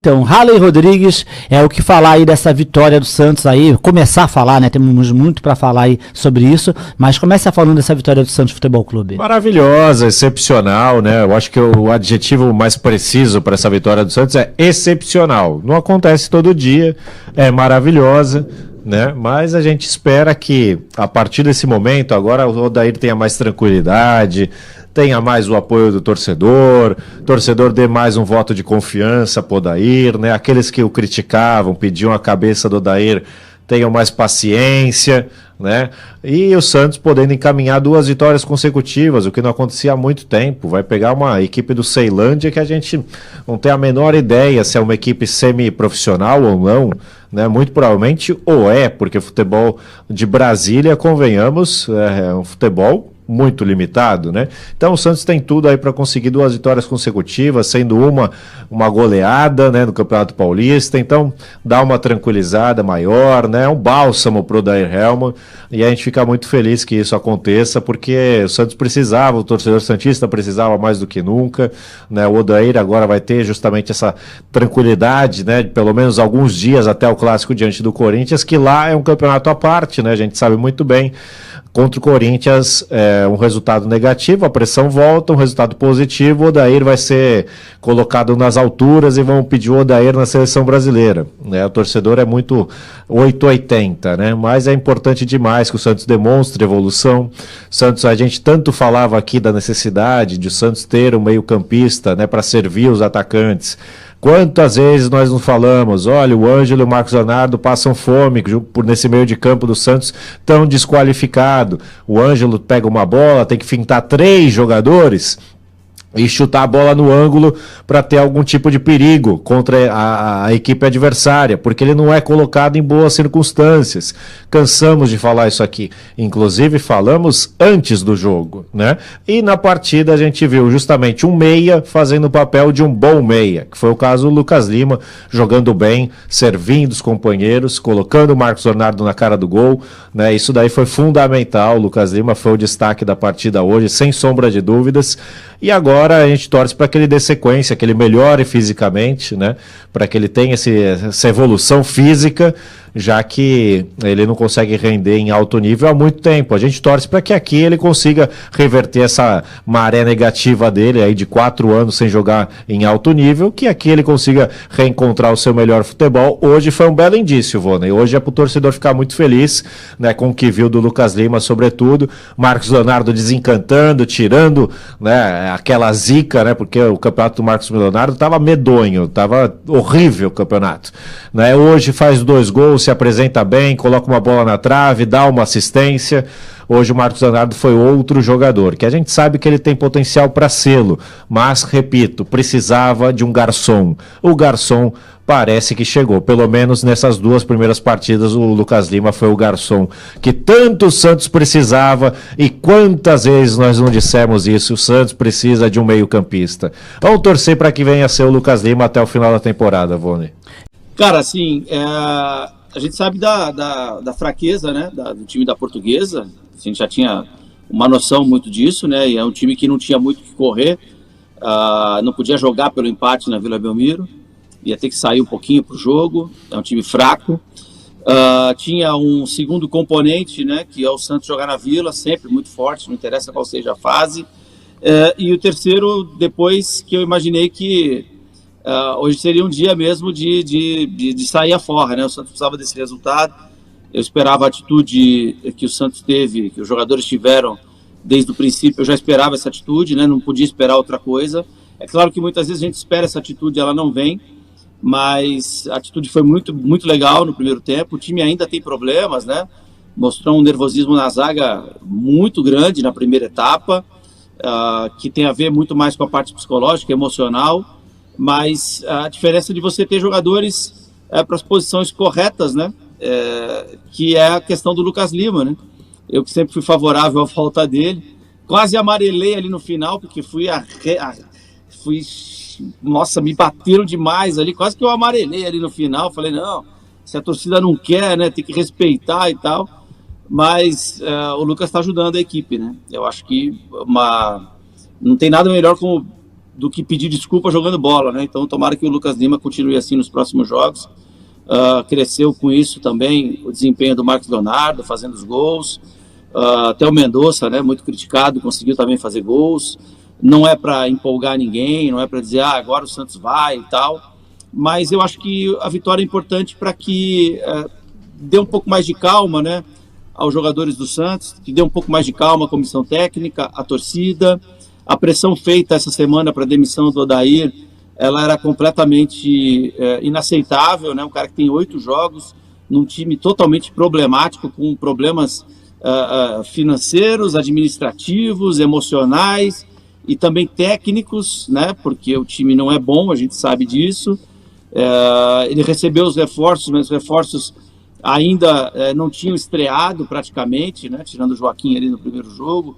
Então, Raley Rodrigues, o que falar aí dessa vitória do Santos aí, começar a falar, né, temos muito para falar aí sobre isso, mas começa falando dessa vitória do Santos Futebol Clube. Maravilhosa, excepcional, né, eu acho que o adjetivo mais preciso para essa vitória do Santos é excepcional, não acontece todo dia, é maravilhosa, né, mas a gente espera que a partir desse momento, agora o Odair tenha mais tranquilidade, tenha mais o apoio do torcedor dê mais um voto de confiança pro Odair, né? Aqueles que o criticavam, pediam a cabeça do Odair, tenham mais paciência, né? E o Santos podendo encaminhar 2 vitórias consecutivas, o que não acontecia há muito tempo. Vai pegar uma equipe do Ceilândia que a gente não tem a menor ideia se é uma equipe semi-profissional ou não, né? Muito provavelmente porque o futebol de Brasília, convenhamos, é um futebol muito limitado, né? Então o Santos tem tudo aí para conseguir 2 vitórias consecutivas, sendo uma goleada, né, no Campeonato Paulista, então dá uma tranquilizada maior, né? Um bálsamo pro Odair Hellmann, e a gente fica muito feliz que isso aconteça, porque o Santos precisava, o torcedor santista precisava mais do que nunca, né? O Odair agora vai ter justamente essa tranquilidade, né, de pelo menos alguns dias até o clássico diante do Corinthians, que lá é um campeonato à parte, né? A gente sabe muito bem. Contra o Corinthians, um resultado negativo, a pressão volta, um resultado positivo, o Odair vai ser colocado nas alturas e vão pedir o Odair na seleção brasileira, né? O torcedor é muito 880, né? Mas é importante demais que o Santos demonstre evolução. Santos, a gente tanto falava aqui da necessidade de o Santos ter um meio-campista, né, para servir os atacantes. Quantas vezes nós não falamos, olha, o Ângelo e o Marcos Leonardo passam fome por nesse meio de campo do Santos, tão desqualificado. O Ângelo pega uma bola, tem que fintar 3 jogadores e chutar a bola no ângulo para ter algum tipo de perigo contra a equipe adversária, porque ele não é colocado em boas circunstâncias. Cansamos de falar isso aqui, inclusive falamos antes do jogo, né? E na partida a gente viu justamente um meia fazendo o papel de um bom meia, que foi o caso do Lucas Lima, jogando bem, servindo os companheiros, colocando o Marcos Leonardo na cara do gol, né? Isso daí foi fundamental. O Lucas Lima foi o destaque da partida hoje, sem sombra de dúvidas. E agora a gente torce para que ele dê sequência, que ele melhore fisicamente, né? Para que ele tenha essa evolução física, já que ele não consegue render em alto nível há muito tempo. A gente torce para que aqui ele consiga reverter essa maré negativa dele aí de 4 anos sem jogar em alto nível, que aqui ele consiga reencontrar o seu melhor futebol. Hoje foi um belo indício, Voney. Hoje é para o torcedor ficar muito feliz, né, com o que viu do Lucas Lima, sobretudo. Marcos Leonardo desencantando, tirando, né, aquela zica, né, porque o campeonato do Marcos Leonardo estava medonho, estava horrível o campeonato, né? Hoje faz 2 gols, se apresenta bem, coloca uma bola na trave, dá uma assistência. Hoje o Marcos Leonardo foi outro jogador, que a gente sabe que ele tem potencial para sê-lo, mas, repito, precisava de um garçom. O garçom parece que chegou, pelo menos nessas 2 primeiras partidas o Lucas Lima foi o garçom que tanto o Santos precisava, e quantas vezes nós não dissemos isso, o Santos precisa de um meio-campista. Vamos torcer para que venha a ser o Lucas Lima até o final da temporada, Voney. Cara, assim, a gente sabe da fraqueza, né, do time da Portuguesa. A gente já tinha uma noção muito disso, né? E é um time que não tinha muito o que correr, não podia jogar pelo empate na Vila Belmiro, ia ter que sair um pouquinho para o jogo. É um time fraco. Tinha um segundo componente, né, que é o Santos jogar na Vila, sempre muito forte, não interessa qual seja a fase. E o terceiro, depois que eu imaginei que hoje seria um dia mesmo de sair afora, né? O Santos precisava desse resultado. Eu esperava a atitude que o Santos teve, que os jogadores tiveram desde o princípio. Eu já esperava essa atitude, né? Não podia esperar outra coisa. É claro que muitas vezes a gente espera essa atitude, ela não vem, mas a atitude foi muito, muito legal no primeiro tempo. O time ainda tem problemas, né? Mostrou um nervosismo na zaga muito grande na primeira etapa, que tem a ver muito mais com a parte psicológica, emocional, mas a diferença de você ter jogadores para as posições corretas, né? Que é a questão do Lucas Lima, né? Eu que sempre fui favorável à falta dele, quase amarelei ali no final, porque nossa, me bateram demais ali, quase que eu amarelei ali no final. Falei, não, se a torcida não quer, né, tem que respeitar e tal. Mas o Lucas está ajudando a equipe, né? Eu acho que não tem nada melhor como do que pedir desculpa jogando bola, né? Então tomara que o Lucas Lima continue assim nos próximos jogos. Cresceu com isso também o desempenho do Marcos Leonardo, fazendo os gols. Até o Mendonça, né, muito criticado, conseguiu também fazer gols. Não é para empolgar ninguém, não é para dizer agora o Santos vai e tal, mas eu acho que a vitória é importante para que dê um pouco mais de calma, né, aos jogadores do Santos, que dê um pouco mais de calma à comissão técnica, à torcida. A pressão feita essa semana para a demissão do Odair, ela era completamente inaceitável, né? Um cara que tem 8 jogos num time totalmente problemático, com problemas financeiros, administrativos, emocionais e também técnicos, né? Porque o time não é bom, a gente sabe disso. Ele recebeu os reforços, mas os reforços ainda não tinham estreado praticamente, né? Tirando o Joaquim ali no primeiro jogo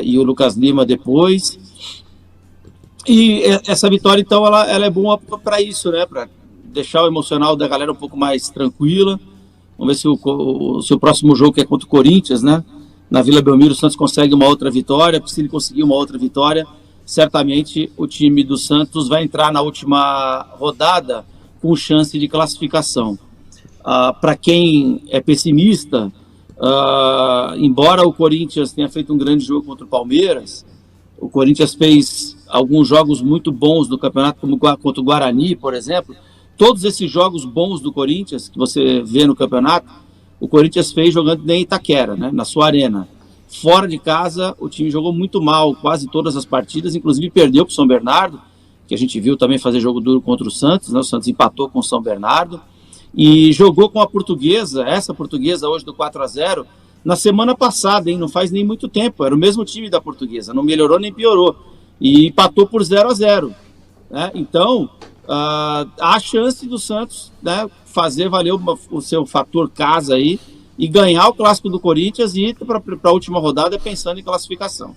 e o Lucas Lima depois. E essa vitória, então, ela é boa para isso, né? Para deixar o emocional da galera um pouco mais tranquila. Vamos ver se o próximo jogo, que é contra o Corinthians, né? Na Vila Belmiro, o Santos consegue uma outra vitória. Se ele conseguir uma outra vitória, certamente o time do Santos vai entrar na última rodada com chance de classificação. Para quem é pessimista, embora o Corinthians tenha feito um grande jogo contra o Palmeiras, o Corinthians fez alguns jogos muito bons no campeonato, como contra o Guarani, por exemplo. Todos esses jogos bons do Corinthians, que você vê no campeonato, o Corinthians fez jogando em Itaquera, né, na sua arena. Fora de casa, o time jogou muito mal quase todas as partidas, inclusive perdeu para o São Bernardo, que a gente viu também fazer jogo duro contra o Santos, né? O Santos empatou com o São Bernardo, e jogou com a Portuguesa, essa Portuguesa hoje do 4-0, na semana passada, hein? Não faz nem muito tempo, era o mesmo time da Portuguesa, não melhorou nem piorou, e empatou por 0-0, né? Então, há chance do Santos, né, fazer valer o seu fator casa aí e ganhar o clássico do Corinthians e ir para a última rodada pensando em classificação.